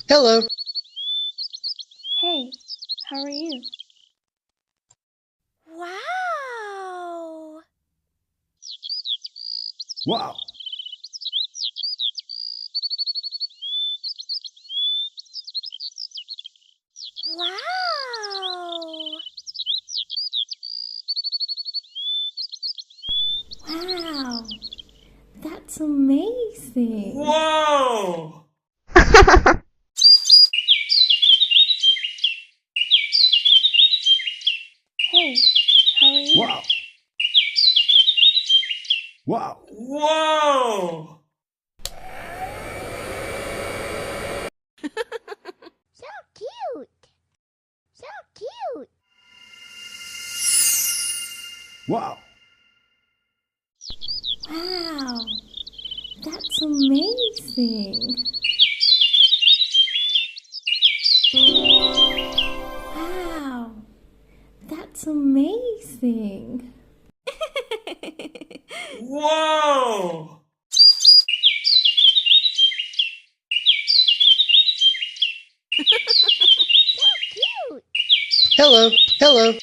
Hello. Hey, how are you? Wow! Wow! Wow! Wow, that's amazing. Whoa! Hey, how are you? Wow! Wow! Whoa! So cute! So cute! Wow! Wow, that's amazing. Wow, that's amazing. Whoa! So cute! Hello. Hello.